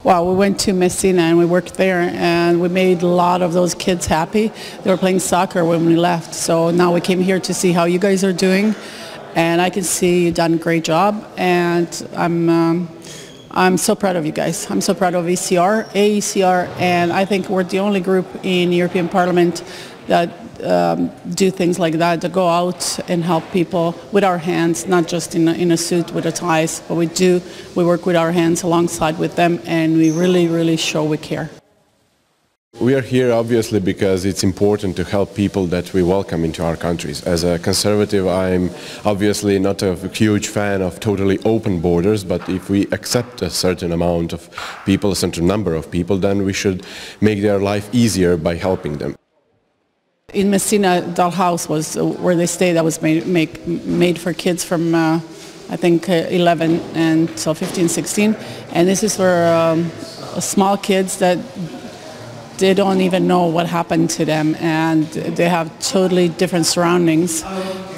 Wow, we went to Messina and we worked there and we made a lot of those kids happy. They were playing soccer when we left, so now we came here to see how you guys are doing, and I can see you've done a great job, and I'm so proud of you guys. I'm so proud of AECR, and I think we're the only group in European Parliament that do things like that, to go out and help people with our hands, not just in a suit with a ties, but we work with our hands alongside with them, and we really show we care. We are here obviously because it's important to help people that we welcome into our countries. As a conservative, I'm obviously not a huge fan of totally open borders, but if we accept a certain amount of people, a certain number of people, then we should make their life easier by helping them. In Messina, the house was where they stay. That was made for kids from, I think, 11 and so 15, 16. And this is for small kids that they don't even know what happened to them, and they have totally different surroundings.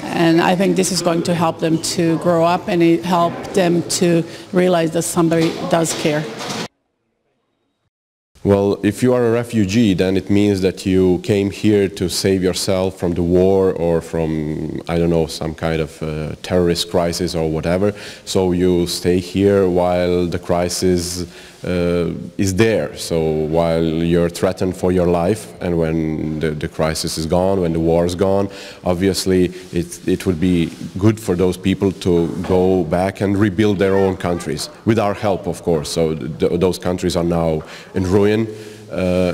And I think this is going to help them to grow up, and it help them to realize that somebody does care. Well, if you are a refugee, then it means that you came here to save yourself from the war or from, I don't know, some kind of terrorist crisis or whatever. So you stay here while the crisis is there. So while you're threatened for your life, and when the crisis is gone, when the war is gone, obviously it would be good for those people to go back and rebuild their own countries, with our help, of course. So those countries are now in ruin,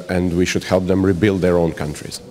and we should help them rebuild their own countries.